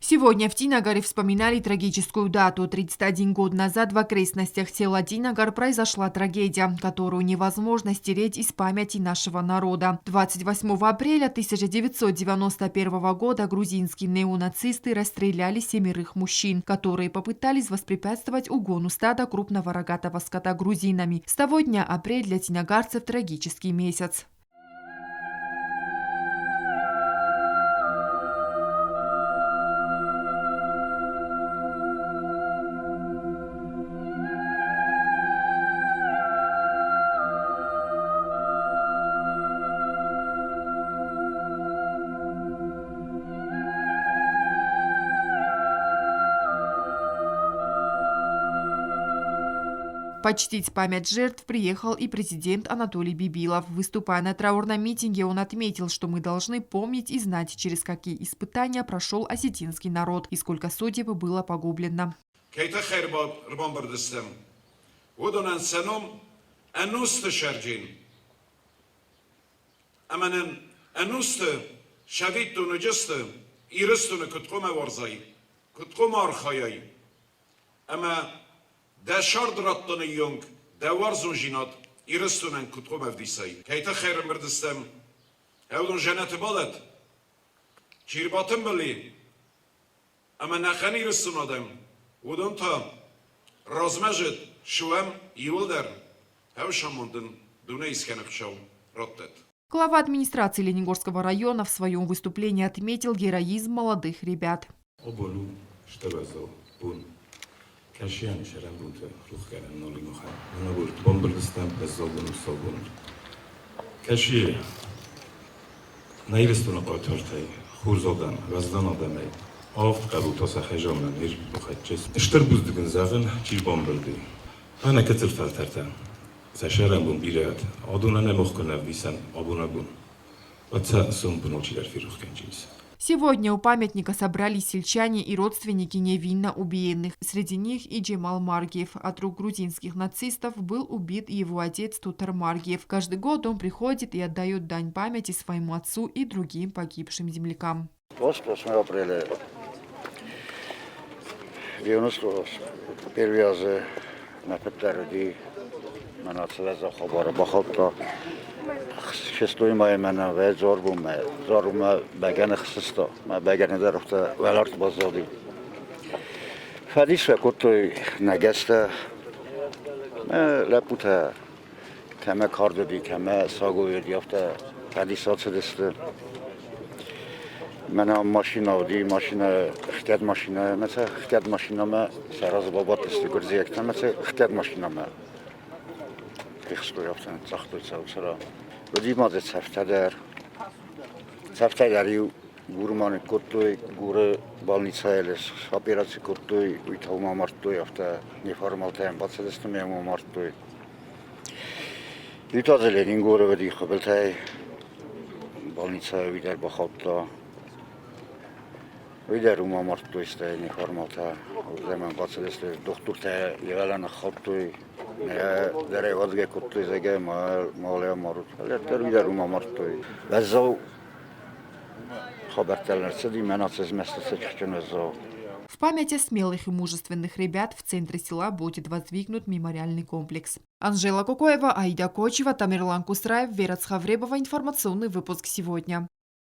Сегодня в Тинагаре вспоминали трагическую дату. 31 год назад в окрестностях села Тинагар произошла трагедия, которую невозможно стереть из памяти нашего народа. 28 апреля 1991 года грузинские неонацисты расстреляли 7 мужчин, которые попытались воспрепятствовать угону стада крупного рогатого скота грузинами. С того дня апрель для тинагарцев трагический месяц. Почтить память жертв приехал и президент Анатолий Бибилов. Выступая на траурном митинге, он отметил, что мы должны помнить и знать, через какие испытания прошел осетинский народ и сколько судеб было погублено. ده شارد راتون یونگ ده وارزون جینات ایرستونن کتکو مفدیسایی کیتا خیر مردستم هودون جنت بالد چیر باتن بلی اما نخنی ایرستون آدم ودون تا رازمجد شوام یول در هوشان موندن دونه ایسکنق شو راتت. Глава администрации Ленигорского района в своем выступлении отметил героизм молодых ребят. Кашиан шарам бунта рухкаран ноли мухан. Она будет бомбардистан беззолдан усолбун. Каши наирестуна патартай хурзолдан газдан адамай. Афт кабутаса хажаман ир бухатчес. Штар буздыгын загын чир бомбарди. Ана катыр фалтарта. Сашарам бун бират. Адуна не мохкана висан абуна бун. Отца сум буночилар фирухканчис. Сегодня у памятника собрались сельчане и родственники невинно убиенных. Среди них и Джемал Маргиев. От рук грузинских нацистов был убит его отец Тутар Маргиев. Каждый год он приходит и отдает дань памяти своему отцу и другим погибшим землякам. 28 апреля 91 yazı nefetlerdi. Menasıla zahabara bakıpta. شستوی مای من و زاربوم بگن خسستا ما بگن در رفته ولارت بازدی فدیس و کتوی نگسته لپوته کمه کار دادی کمه ساگوی دیافته فدیسات سدسته من ماشین آودی ماشین اختیار ماشینه مثل اختیار ماشینه ما سراز بابات استی گرزی اکتن مثل اختیار ماشینه ما خسکو یافتن ساختوی سرا Rodí máte cevtederi gurman kutluy guru balnica eles operaci kutluy uitalma martluy hafta neformalten batsedestim yama martluy Ütazelerin guru vedi khabeltay balnica vider bakhatta vider uma martluy iste neformalta zaman batsedestim doktorta yevelana khatluy نه در وضع کتوی زگه ماله مارود ولی ترویده رو ما مارتوی وزاو خبرتلر سدی مناسز مثل سچکن وزاو. В память о смелых и мужественных ребят в центре села будет воздвигнут мемориальный комплекс. Анжела Кокоева, Аида Кочева, Тамерлан Кусраев, Вера Цхавребова. Информационный выпуск сегодня.